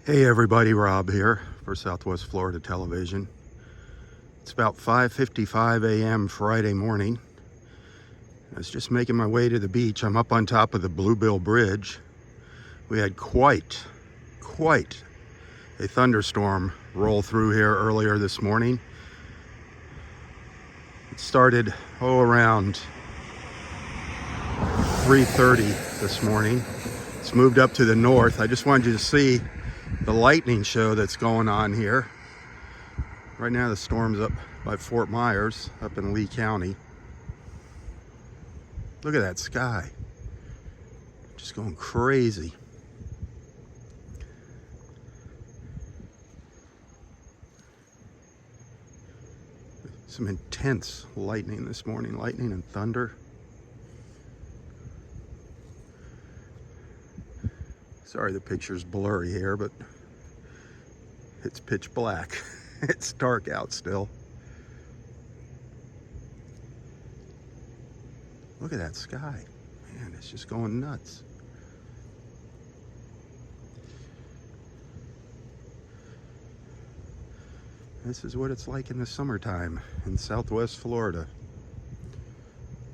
Hey everybody, Rob here for Southwest Florida Television. It's about 5:55 a.m. Friday morning. I was just making my way to the beach. I'm up on top of the Bluebill Bridge. We had quite a thunderstorm roll through here earlier this morning. It started around 3:30 this morning. It's moved up to the north. I just wanted you to see the lightning show that's going on here. Right now the storm's up by Fort Myers, up in Lee County. Look at that sky. Just going crazy. Some intense lightning this morning, lightning and thunder. Sorry the picture's blurry here, but it's pitch black. It's dark out still. Look at that sky. Man, it's just going nuts. This is what it's like in the summertime in Southwest Florida.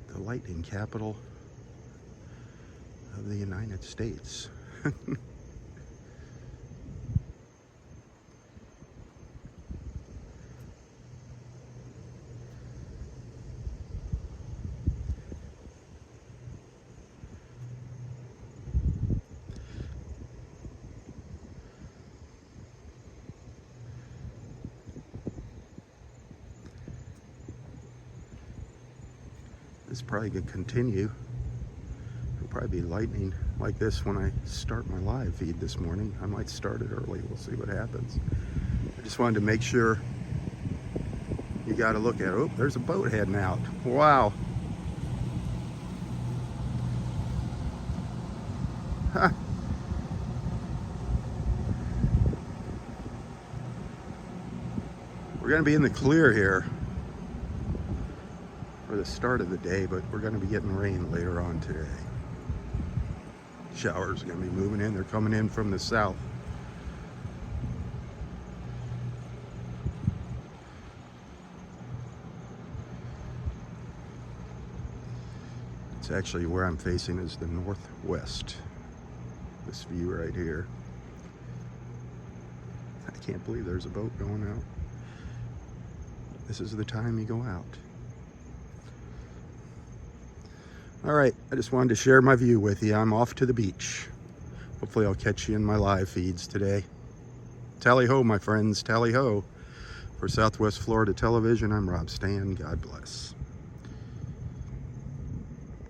The lightning capital of the United States. This probably could continue. There'll probably be lightning like this when I start my live feed this morning. I might start it early. We'll see what happens. I just wanted to make sure you got to look at it. Oh, there's a boat heading out. Wow. Huh. We're going to be in the clear here for the start of the day, but we're going to be getting rain later on today. Showers are going to be moving in. They're coming in from the south. It's actually where I'm facing is the northwest. This view right here. I can't believe there's a boat going out. This is the time you go out. All right, I just wanted to share my view with you. I'm off to the beach. Hopefully I'll catch you in my live feeds today. Tally ho, my friends, tally ho. For Southwest Florida Television, I'm Rob Stan. God bless.